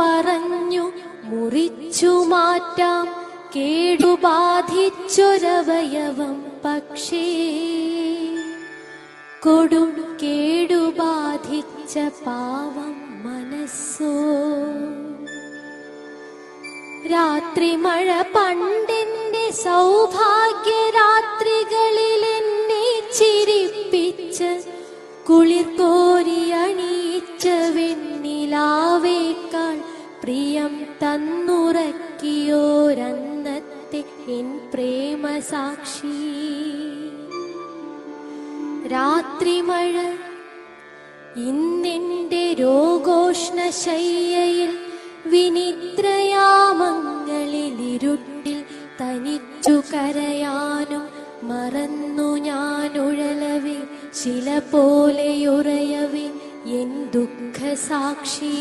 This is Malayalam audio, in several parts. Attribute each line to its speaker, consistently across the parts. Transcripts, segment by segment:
Speaker 1: പറഞ്ഞു മുറിച്ചു മാറ്റാം കേടുബാധിച്ചൊരവയവം, പക്ഷേ കൊടും കേടുബാധിച്ച പാവം മനസ്സോ. രാത്രി മഴ പണ്ടെന്റെ സൗഭാഗ്യരാത്രികളിൽ എന്നെ ചിരിപ്പിച്ച് കുളിർ കോരിയണിയിച്ച വെണ്ണിലാവേക്കാൾ പ്രിയം തന്നുറക്കിയോരന്നത്തെ എൻ പ്രേമസാക്ഷി. രാത്രി മഴ ഇന്നെന്റെ രോഗോഷ്ണശയ്യയിൽ വിനിദ്രയാമങ്ങളിലിരുട്ടിൽ തനിച്ചു കരയാനും മറന്നു ഞാൻ ഉഴലവേ, ശില പോലെയുറയവേ എൻ ദുഃഖസാക്ഷി.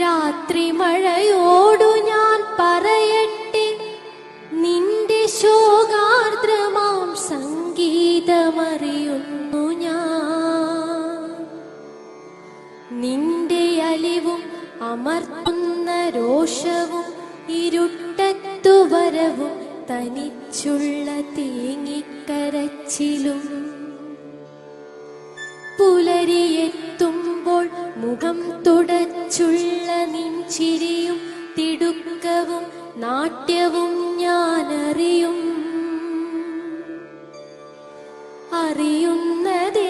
Speaker 1: രാത്രി മഴയോടു ഞാൻ പറയട്ടെ, നിന്റെ ശോകാർദ്രമാം സംഗീതമറിയുന്നു ഞാൻ. നിന്റെ അലിവും അമർത്തുന്ന രോഷവും ഇരുട്ടത്തു വരവും തനിച്ചുള്ള തേങ്ങിക്കരച്ചിലും, പുലരിയെത്തുമ്പോൾ മുഖം തുടച്ചുള്ള നിൻചിരിയും തിടുക്കവും നാട്യവും ഞാനറിയും. അറിയുന്നതെ